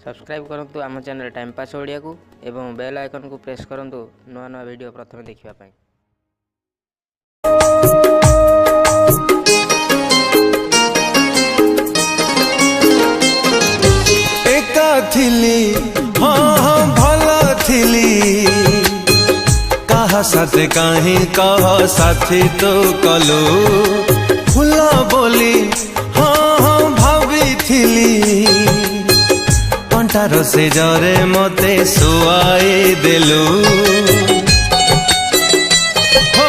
Subscribe करंतु आम channel time pass Odia को एवं बेल आइकन को प्रेस करंतु नवा नवा वीडियो प्रथम देखिबा पई। एका थिली हाँ भला थिली कहा साथे कहीं कह साथी तो कलो फुला बोली हाँ भाभी थिली कंठार से जरे मते सुआई देलु हो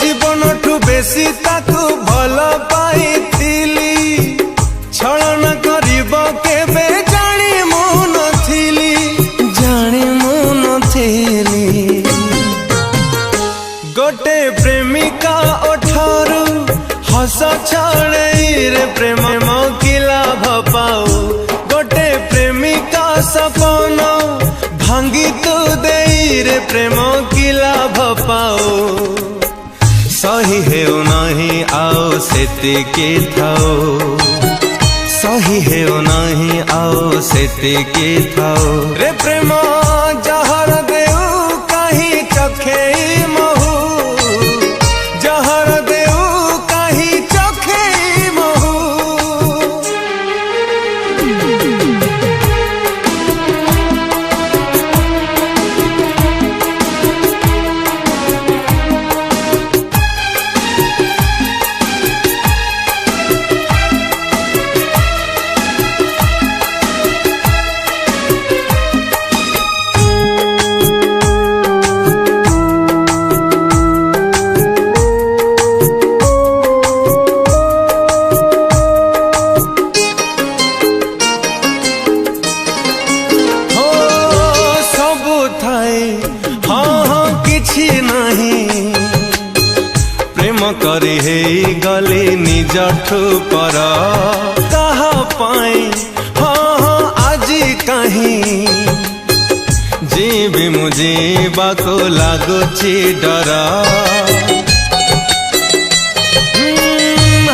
जीवन ठू बेसी ताकू भल पाई थिली छलन करिब केबे जानी मु नथिली गोटे प्रेमिका ओठारू हस छाड़े रे प्रेम मकिला भपाऊ गोटे प्रेमिका सपन भांगी तू देई रे प्रेम किला भपाऊ सही हेउ नहीं आओ सेतिकी थाओ सही हेउ नहीं आओ सेतिकी थाओ रे प्रेम जहर देऊ कहीं चखेई महू जहर देऊ कहीं चखेई महू करी हे गली निजठू पर कहा पाई हाँ आज कहीं जीवी मुझीबा को लगुची डर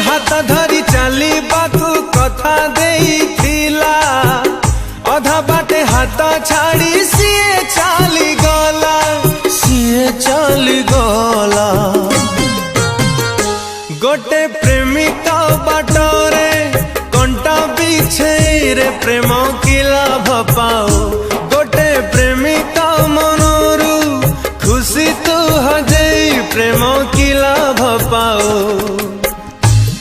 हाथ धरी चली बाकू कथा देइथिला अधा बाटे हाथ छाड़ी सीए चली गला गोटे प्रेमिका बाटरे कंटा बिछे रे प्रेम किला भपाओ गोटे प्रेमिका मनरू खुशी तू हजई प्रेम किला भपाओ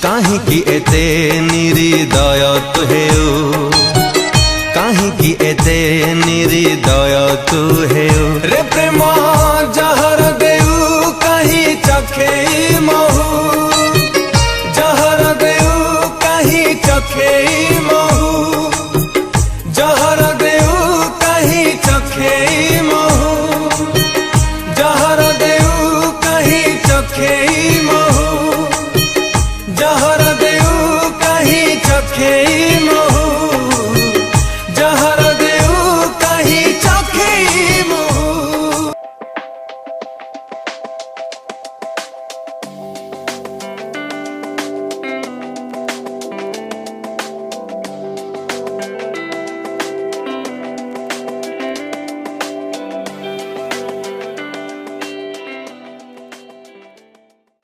कहीं की एते निरीदय तू हेउ कहीं की एते निरीदय तू हेउ रे प्रेम जहर देऊ कहीं चखेई महू चखेई महू जहर देऊ कहीं चखेई महू जहर देऊ कहीं चखेई महू जहर देऊ कहीं चखेई महू